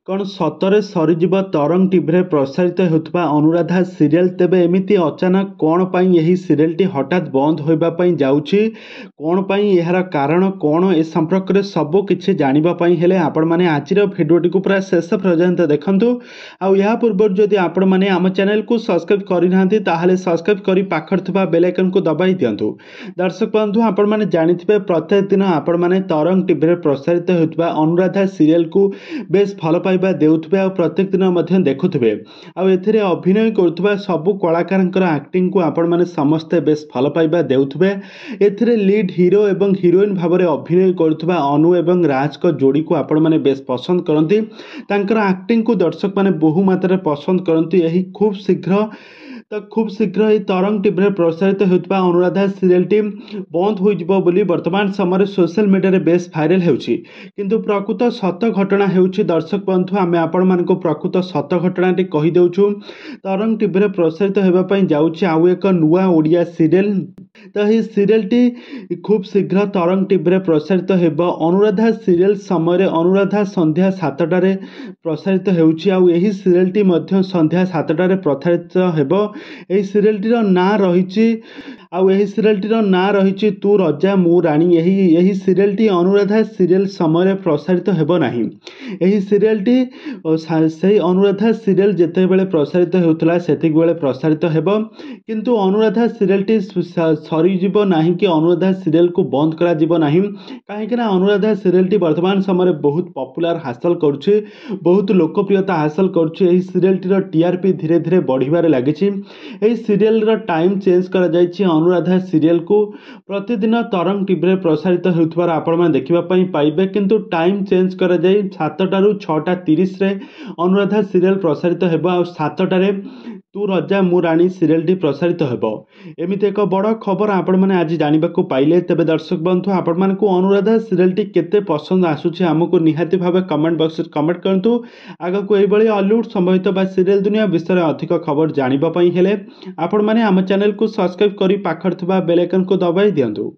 कौन सतरे सरीजीव तरंग टीवी प्रसारित होता अनुराधा सीरियल तेबे एमिति अचानक कौन पाई यही सीरियलटी हठात बंद होइबापई जाउछि कौन पाई यार कारण कौन ए संपर्क में सबू किछि जानिबा पई हेले आपण माने आजिर भिडियोटी को पूरा शेष पर्यंत देखंतु आउ या पूर्व जदि आपण माने आम चैनल को सब्सक्राइब करिनांती ताहाले सब्सक्राइब करी पाखर थिबा बेल आइकन को दबाई दियंतु। दर्शक बंधु आपण माने जानिथिबे प्रत्येक दिन आपण माने तरंग टीवी प्रसारित होता अनुराधा सीरियल को बेस भल पाइबा देउथबे आ प्रत्येक दिन मध्य देखुथबे आ एथिरे अभिनय करुथबा सबु कलाकारंकर एक्टिंग को आपण माने समस्ते बेस भल पाइबा देउथबे। एथिरे लीड हीरो एवं हीरोइन भाबरे अभिनय करुथबा अनु एवं राज को जोड़ी को आपण माने बेस पसंद करंती तांकर एक्टिंग को दर्शक माने बहु मात्रा पसंद करंती। यही खूब शीघ्र ये तरंग टीवी प्रसारित होता अनुराधा सीरियलटी बंद हो वर्तमान समय सोशल मीडिया बेस भाइराल होउछि किंतु प्रकृत सत घटना होउछि। दर्शक बंधु आमे आपण मानको प्रकृत सत घटनाटी कहि देउछु। तरंग टीवी प्रसारित होबा पई जाउछि आउ एक नुआ ओडिया सीरियल तो यह सीरियलटी खूब शीघ्र तरंग टीवी प्रसारित होब। अनुराधा सीरियल समय अनुराधा संध्या 7टारे प्रसारित होउछि आउ एही सीरियलटी मध्य संध्या 7टारे प्रसारित होब। एही सीरियलटीर ना रहिछि आउ एही सीरियलटीर ना रहिछि तू रजा मु रानी। यही सीरियलटी अनुराधा सीरियल समय प्रसारित होब नाही। एही सीरियलटी सही अनुराधा सीरियल जेते बेले प्रसारित होउतला सेतिक बेले प्रसारित होब किंतु अनुराधा सीरियलटी सरीजीव नाही कि अनुराधा सीरियल को बंद करा जीव नाही काहेकि ना अनुराधा सीरियलटी वर्तमान समय बहुत पॉपुलर हासिल करुछि बहुत लोकप्रियता हासिल करुछि। एही सीरियलटीर टीआरपी धीरे धीरे बढ़िबारे लागिछि। एही सीरियल टाइम चेंज करा जाइछि। अनुराधा सीरियल को प्रतिदिन तरंग टीवी प्रसारित होउथबार आपण माने देखिबा पई पाइबे किंतु टाइम चेंज करा जाई 7टा रु 6:30 रे अनुराधा सीरियल प्रसारित हेबो आ 7टारे तू रजा मु रानी सीरियलटी प्रसारित होब। एमिति एक बड़ खबर आपण माने आज जानिबाकू पाइले। तेबे दर्शक बंधु आपण मानकू अनुराधा सीरियलटी केते पसंद आसुछि हमकू निहाती भाबे कमेंट बॉक्स रे कमेंट करंतु। आगकू एई भली हॉलीवुड संबंधित बा सीरियल दुनिया विषय रे अधिक खबर जानिबा पई हेले आपण माने हम चैनल को सब्सक्राइब करी पाखर थिबा बेल आइकन को दबाई दियंतु।